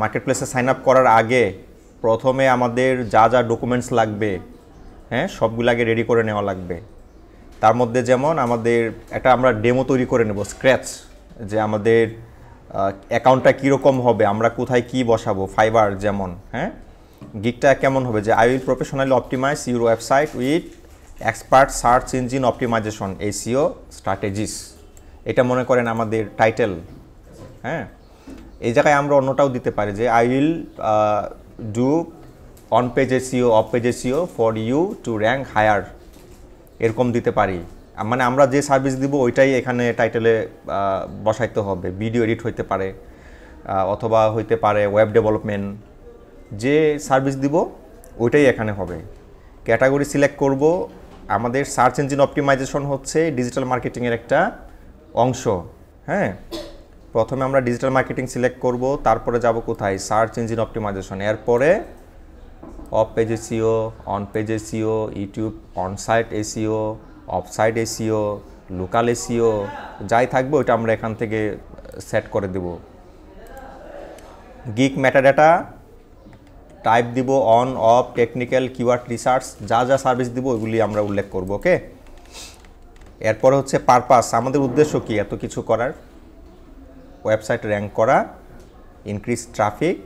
মার্কেটপ্লেসে sign up করার আগে প্রথমে আমাদের যা যা ডকুমেন্টস লাগবে, হ্যাঁ, সবগুলো আগে রেডি করে নেওয়া লাগবে। তার মধ্যে যেমন আমাদের একটা আমরা ডেমো তৈরি করে নেব স্ক্র্যাচ, যে আমাদের অ্যাকাউন্টটা কীরকম হবে, আমরা কোথায় কি বসাবো, ফাইবার যেমন, হ্যাঁ, গিকটা কেমন হবে, যে I will professionally optimize your website with expert search engine optimization SEO strategies. এটা মনে করেন আমাদের টাইটেল। হ্যাঁ, এই জায়গায় আমরা অন্যটাও দিতে পারি যে I will do on page SEO, off page SEO for you to rank higher, এরকম দিতে পারি। মানে আমরা যে সার্ভিস দিব ওইটাই এখানে টাইটেলে বসাইতে হবে। ভিডিও এডিট হইতে পারে, অথবা হইতে পারে ওয়েব ডেভেলপমেন্ট, যে সার্ভিস দিব ওইটাই এখানে হবে। ক্যাটাগরি সিলেক্ট করব। আমাদের সার্চ ইঞ্জিন অপটিমাইজেশন হচ্ছে ডিজিটাল মার্কেটিংয়ের একটা অংশ। হ্যাঁ, প্রথমে আমরা ডিজিটাল মার্কেটিং সিলেক্ট করব, তারপরে যাব কোথায়, সার্চ ইঞ্জিন অপটিমাইজেশন, এরপরে of page SEO, on page SEO, YouTube onsite SEO, offsite SEO, local SEO, যাই থাকবে ওইটা আমরা এখান থেকে সেট করে দেব। গিক মেটাডাটা টাইপ দিব on, of, technical, keyword research, যা যা সার্ভিস দিব ওইগুলি আমরা উল্লেখ করব। ওকে, এরপরে হচ্ছে পারপাস, আমাদের উদ্দেশ্য কি এত কিছু করার, ওয়েবসাইট র্যাঙ্ক করা, increase traffic,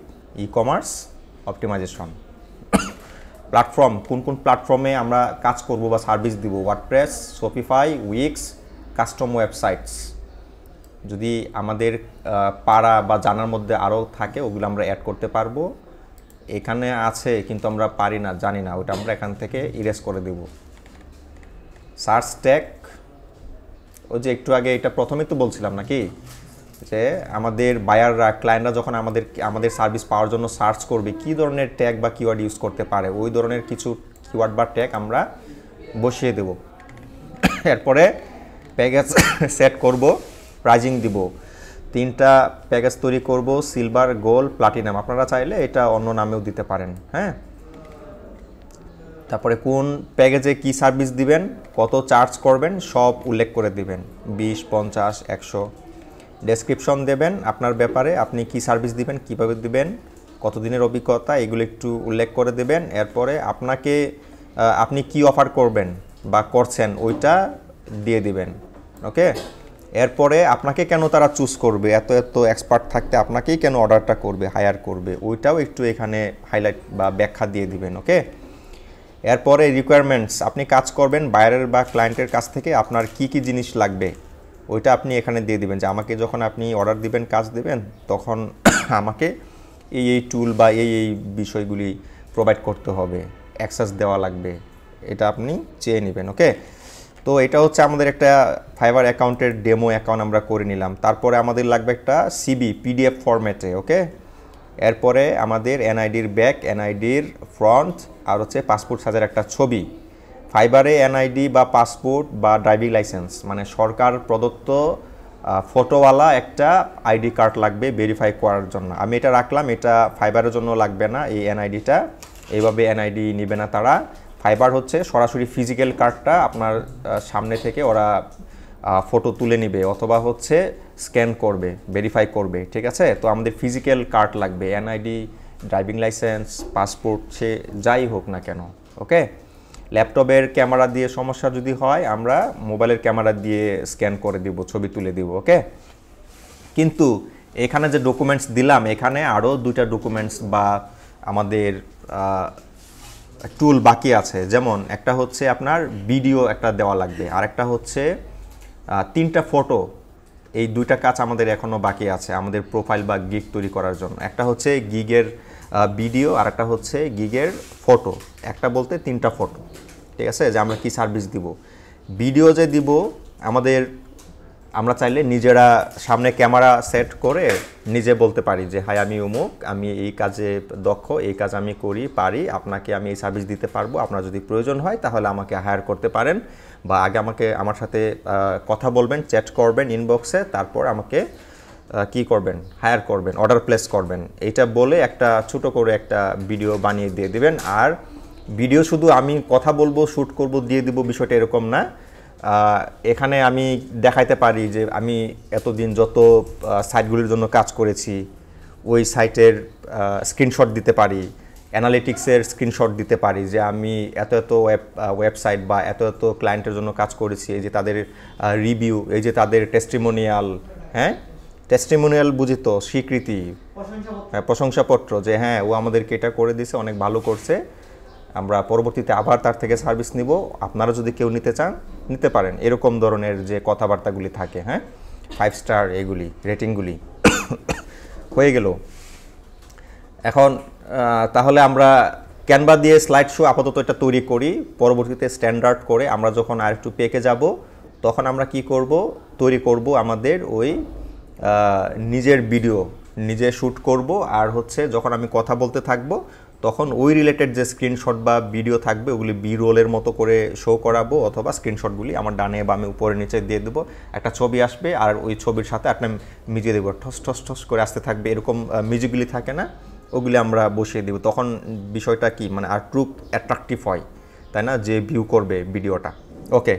ecommerce optimization. Platform, কোন কোন প্ল্যাটফর্মে আমরা কাজ করব বা সার্ভিস দিব, WordPress, Shopify, Wix, custom websites. যদি আমাদের পাড়া বা জানার মধ্যে আরও থাকে ওগুলো আমরা অ্যাড করতে পারবো। এখানে আছে কিন্তু আমরা পারি না, জানি না, ওটা আমরা এখান থেকে ইরেজ করে দেব। সার্চ ট্যাগ, ওই যে একটু আগে এটা প্রথমে তো বলছিলাম নাকি, যে আমাদের বায়াররা, ক্লায়েন্টরা যখন আমাদের সার্ভিস পাওয়ার জন্য সার্চ করবে কী ধরনের ট্যাগ বা কিওয়ার্ড ইউজ করতে পারে, ওই ধরনের কিছু কিওয়ার্ড বা ট্যাগ আমরা বসিয়ে দেব। এরপরে প্যাকেজ সেট করব, প্রাইজিং দিব। 3টা প্যাকেজ তৈরি করব, সিলভার, গোল্ড, প্লাটিনাম। আপনারা চাইলে এটা অন্য নামেও দিতে পারেন। হ্যাঁ, তারপরে কোন প্যাকেজে কি সার্ভিস দিবেন, কত চার্জ করবেন সব উল্লেখ করে দিবেন, 20, 50, 100। ডেসক্রিপশন দেবেন আপনার ব্যাপারে, আপনি কি সার্ভিস দিবেন, কিভাবে দিবেন, কতদিনের অভিজ্ঞতা, এগুলো একটু উল্লেখ করে দেবেন। এরপরে আপনি কি অফার করবেন বা করছেন ওইটা দিয়ে দিবেন। ওকে, এরপরে আপনাকে কেন তারা চুজ করবে, এত এক্সপার্ট থাকতে আপনাকেই কেন অর্ডারটা করবে, হায়ার করবে, ওইটাও একটু এখানে হাইলাইট বা ব্যাখ্যা দিয়ে দিবেন। ওকে, এরপরে রিকোয়ারমেন্টস, আপনি কাজ করবেন বাইরের বা ক্লায়েন্টের কাছ থেকে, আপনার কি কি জিনিস লাগবে ওইটা আপনি এখানে দিয়ে দিবেন, যে আমাকে যখন আপনি অর্ডার দিবেন, কাজ দিবেন, তখন আমাকে এই টুল বা এই বিষয়গুলি প্রোভাইড করতে হবে, অ্যাক্সেস দেওয়া লাগবে, এটা আপনি চেয়ে নেবেন। ওকে, তো এটা হচ্ছে আমাদের একটা ফাইবার অ্যাকাউন্টের ডেমো অ্যাকাউন্ট আমরা করে নিলাম। তারপরে আমাদের লাগবে একটা সিবি পিডিএফ ফরম্যাটে। ওকে, এরপরে আমাদের এনআইডির ব্যাক, এনআইডির ফ্রন্ট, আর হচ্ছে পাসপোর্ট সাইজের একটা ছবি। ফাইবারে এনআইডি বা পাসপোর্ট বা ড্রাইভিং লাইসেন্স, মানে সরকার প্রদত্ত ফটোওয়ালা একটা আইডি কার্ড লাগবে ভেরিফাই করার জন্য। আমি এটা রাখলাম, এটা ফাইবারের জন্য লাগবে না, এই এনআইডিটা। এইভাবে এনআইডি নেবে না তারা। ফাইবার হচ্ছে সরাসরি ফিজিক্যাল কার্ডটা আপনার সামনে থেকে ওরা ফটো তুলে নেবে অথবা হচ্ছে স্ক্যান করবে, ভেরিফাই করবে। ঠিক আছে, তো আমাদের ফিজিক্যাল কার্ড লাগবে, এনআইডি, ড্রাইভিং লাইসেন্স, পাসপোর্ট, সে যাই হোক না কেন। ওকে, ল্যাপটপের ক্যামেরা দিয়ে সমস্যা যদি হয় আমরা মোবাইলের ক্যামেরা দিয়ে স্ক্যান করে দিব, ছবি তুলে দিব। ওকে, কিন্তু এখানে যে ডকুমেন্টস দিলাম, এখানে আরও 2টা ডকুমেন্টস বা আমাদের টুল বাকি আছে। যেমন একটা হচ্ছে আপনার ভিডিও একটা দেওয়া লাগবে, আর একটা হচ্ছে 3টা ফটো। এই 2টা কাজ আমাদের এখনও বাকি আছে আমাদের প্রোফাইল বা গিগ তৈরি করার জন্য। একটা হচ্ছে গিগের ভিডিও, আর একটা হচ্ছে গিগের ফটো। একটা বলতে 3টা ফটো। ঠিক আছে, যে আমরা কি সার্ভিস দিব। ভিডিও যে দিব আমরা চাইলে নিজেরা সামনে ক্যামেরা সেট করে নিজে বলতে পারি যে হাই আমি অমুক, আমি এই কাজে দক্ষ, এই কাজ আমি পারি, আপনাকে আমি এই সার্ভিস দিতে পারবো, আপনার যদি প্রয়োজন হয় তাহলে আমাকে হায়ার করতে পারেন, বা আগে আমার সাথে কথা বলবেন, চ্যাট করবেন ইনবক্সে, তারপর আমাকে কি করবেন, হায়ার করবেন, অর্ডার প্লেস করবেন। এইটা বলে একটা ছোট করে একটা ভিডিও বানিয়ে দিয়ে দিবেন। আর ভিডিও শুধু আমি কথা বলবো, শ্যুট করব, দিয়ে দিব, বিষয়টা এরকম না। এখানে আমি দেখাইতে পারি যে আমি এতদিন যত সাইটগুলির জন্য কাজ করেছি ওই সাইটের স্ক্রিনশট দিতে পারি, অ্যানালিটিক্সের স্ক্রিনশট দিতে পারি যে আমি এত এত ওয়েবসাইট বা এত এত ক্লায়েন্টের জন্য কাজ করেছি, এই যে তাদের রিভিউ, এই যে তাদের টেস্টিমোনিয়াল, হ্যাঁ টেস্টিমোনিয়াল বুঝি তো, স্বীকৃতি, প্রশংসাপত্র যে হ্যাঁ ও আমাদেরকে এটা করে দিয়েছে, অনেক ভালো করছে, আমরা পরবর্তীতে আবার তার থেকে সার্ভিস নিব, আপনারা যদি কেউ নিতে চান নিতে পারেন, এরকম ধরনের যে কথাবার্তাগুলি থাকে, হ্যাঁ 5 স্টার এগুলি রেটিংগুলি হয়ে গেল। এখন তাহলে আমরা ক্যানভা দিয়ে স্লাইড শো আপাতত এটা তৈরি করি, পরবর্তীতে স্ট্যান্ডার্ড করে আমরা যখন আরেকটু পেকে যাব তখন আমরা কি করব, তৈরি করব আমাদের ওই নিজের ভিডিও নিজে শ্যুট করব, আর হচ্ছে যখন আমি কথা বলতে থাকব তখন ওই রিলেটেড যে স্ক্রিনশট বা ভিডিও থাকবে ওগুলি বি রোলের মতো করে শো করাবো, অথবা স্ক্রিনশটগুলি আমার ডানে বামে উপরে নিচে দিয়ে দেবো, একটা ছবি আসবে আর ওই ছবির সাথে একটা মিজিয়ে দেবো, ঠস ঠস ঠস করে আসতে থাকবে, এরকম মিউজিকগুলি থাকে না, ওগুলি আমরা বসিয়ে দেবো। তখন বিষয়টা কি মানে আর ট্রু অ্যাট্রাকটিভ হয়, তাই না, যে ভিউ করবে ভিডিওটা। ওকে,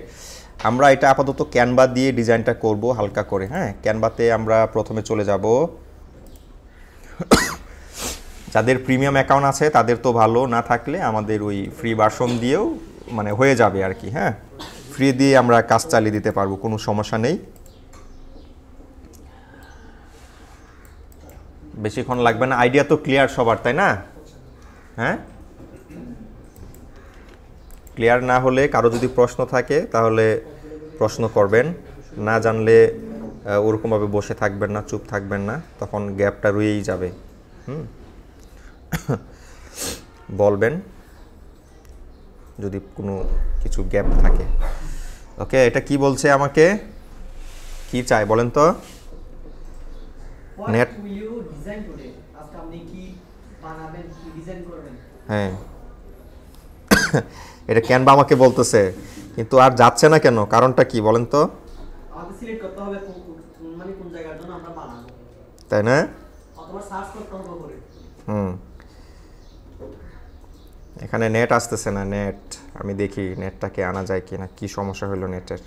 আমরা এটা আপাতত ক্যানভা দিয়ে ডিজাইনটা করব হালকা করে। হ্যাঁ, ক্যানভাতে আমরা প্রথমে চলে যাব, যাদের প্রিমিয়াম অ্যাকাউন্ট আছে তাদের তো ভালো, না থাকলে আমাদের ওই ফ্রি ভার্সন দিয়েও মানে হয়ে যাবে আর কি। হ্যাঁ, ফ্রি দিয়ে আমরা কাজ চালিয়ে দিতে পারবো, কোনো সমস্যা নেই, বেশিক্ষণ লাগবে না। আইডিয়া তো ক্লিয়ার সবার, তাই না? হ্যাঁ, ক্লিয়ার না হলে কারো যদি প্রশ্ন থাকে তাহলে প্রশ্ন করবেন, না জানলে ওরকমভাবে বসে থাকবেন না, চুপ থাকবেন না, তখন গ্যাপটা রয়েই যাবে। বলবেন যদি কোনো কিছু গ্যাপ থাকে। ওকে, এটা কি বলছে আমাকে, কি চাই বলেন তো? নেট, হ্যাঁ এটা ক্যানভা আমাকে বলতেছে, কিন্তু আর যাচ্ছে না কেন, কারণটা কি বলেন তো? তাই না? এখানে নেট আসতেছে না, নেট আমি দেখি নেটটাকে আনা যায় কিনা, কি সমস্যা হলো নেটের।